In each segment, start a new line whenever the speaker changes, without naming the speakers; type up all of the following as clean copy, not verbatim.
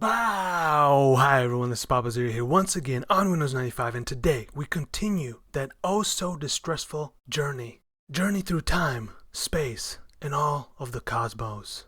Wow! Hi everyone, this is Bwwwaaoow here once again on Windows 95, and today we continue that oh so distressful journey. Journey through time, space, and all of the cosmos.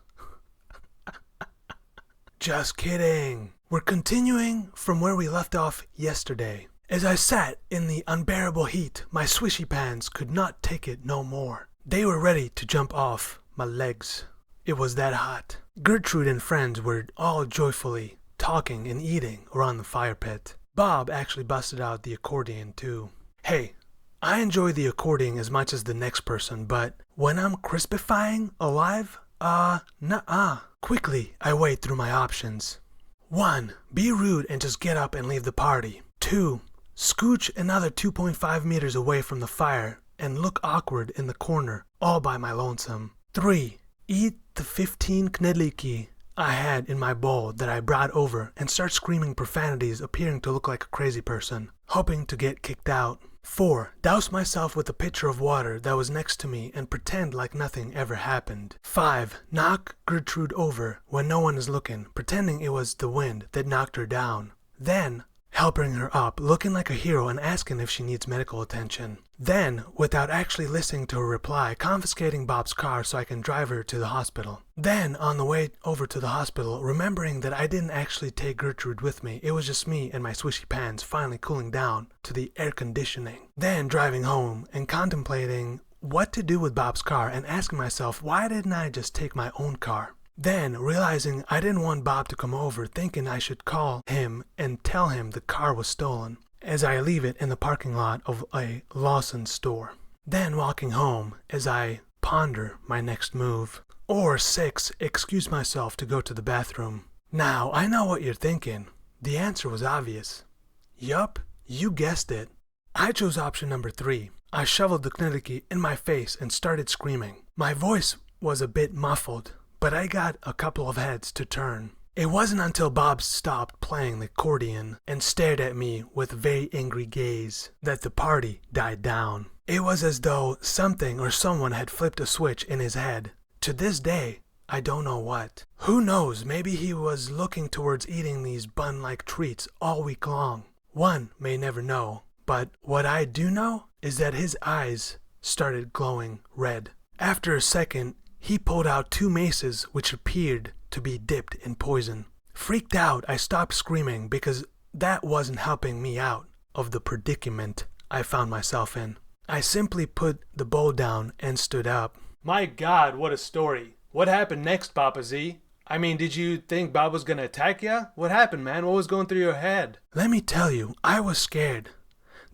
Just kidding! We're continuing from where we left off yesterday. As I sat in the unbearable heat, my swishy pants could not take it no more. They were ready to jump off my legs. It was that hot. Gertrude and friends were all joyfully talking and eating around the fire pit. Bob actually busted out the accordion too. Hey, I enjoy the accordion as much as the next person, but when I'm crispifying alive, nuh-uh. Quickly, I wade through my options. 1. Be rude and just get up and leave the party. 2. Scooch another 2.5 meters away from the fire and look awkward in the corner all by my lonesome. 3. Eat the 15 knedliki I had in my bowl that I brought over and start screaming profanities, appearing to look like a crazy person, hoping to get kicked out. 4. Douse myself with a pitcher of water that was next to me and pretend like nothing ever happened. 5. Knock Gertrude over when no one is looking, pretending it was the wind that knocked her down. Then helping her up, looking like a hero and asking if she needs medical attention. Then, without actually listening to her reply, confiscating Bob's car so I can drive her to the hospital. Then, on the way over to the hospital, remembering that I didn't actually take Gertrude with me, it was just me and my swishy pants finally cooling down to the air conditioning. Then driving home and contemplating what to do with Bob's car and asking myself, why didn't I just take my own car? Then, realizing I didn't want Bob to come over, thinking I should call him and tell him the car was stolen, as I leave it in the parking lot of a Lawson store. Then walking home as I ponder my next move. Or 6, excuse myself to go to the bathroom. Now, I know what you're thinking. The answer was obvious. Yup, you guessed it. I chose option number 3. I shoveled the knedliki in my face and started screaming. My voice was a bit muffled, but I got a couple of heads to turn. It wasn't until Bob stopped playing the accordion and stared at me with a very angry gaze that the party died down. It was as though something or someone had flipped a switch in his head. To this day, I don't know what. Who knows, maybe he was looking towards eating these bun-like treats all week long. One may never know, but what I do know is that his eyes started glowing red. After a second, he pulled out 2 maces which appeared to be dipped in poison. Freaked out, I stopped screaming because that wasn't helping me out of the predicament I found myself in. I simply put the bowl down and stood up. My God, what a story. What happened next, Papa Z? I mean, did you think Bob was gonna attack ya? What happened, man? What was going through your head? Let me tell you, I was scared.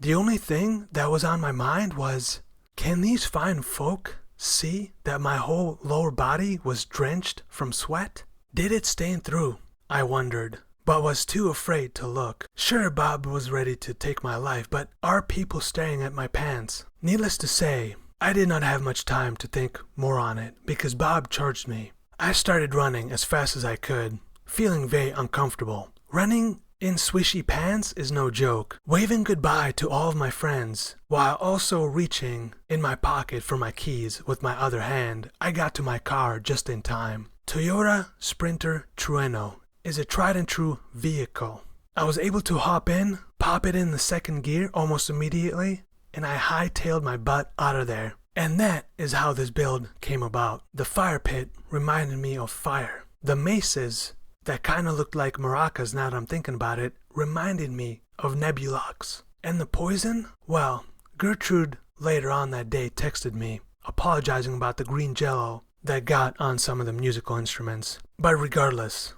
The only thing that was on my mind was, can these fine folk see that my whole lower body was drenched from sweat? Did it stain through? I wondered, but was too afraid to look. Sure, Bob was ready to take my life, but are people staring at my pants? Needless to say, I did not have much time to think more on it because Bob charged me. I started running as fast as I could, feeling very uncomfortable. Running in swishy pants is no joke. Waving goodbye to all of my friends, while also reaching in my pocket for my keys with my other hand, I got to my car just in time. Toyota Sprinter Trueno is a tried and true vehicle. I was able to hop in, pop it in the second gear almost immediately, and I hightailed my butt out of there. And that is how this build came about. The fire pit reminded me of fire. The maces that kind of looked like maracas now that I'm thinking about it, reminded me of Nebulochs. And the poison? Well, Gertrude later on that day texted me, apologizing about the green jello that got on some of the musical instruments. But regardless,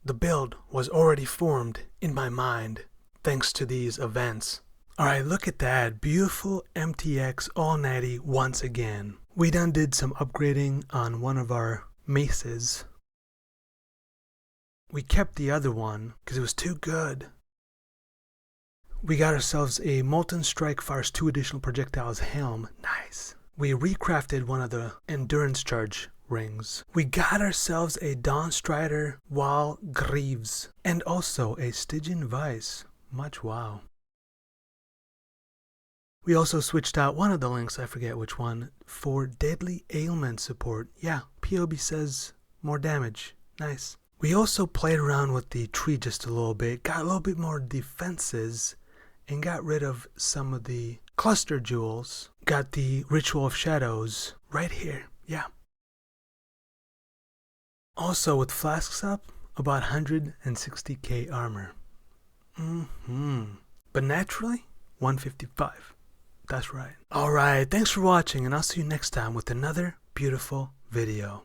the build was already formed in my mind thanks to these events. Alright, look at that. Beautiful MTX all natty once again. We done did some upgrading on one of our maces. We kept the other one because it was too good. We got ourselves a Molten Strike Farce 2 additional projectiles helm. Nice. We recrafted one of the endurance charge rings. We got ourselves a Dawn Strider Wall Greaves and also a Stygian Vice. Much wow. We also switched out one of the links, I forget which one, for Deadly Ailment support. Yeah, POB says more damage. Nice. We also played around with the tree just a little bit, got a little bit more defenses, and got rid of some of the cluster jewels. Got the Ritual of Shadows right here, yeah. Also with flasks up, about 160k armor. But naturally, 155. That's right. Alright, thanks for watching, and I'll see you next time with another beautiful video.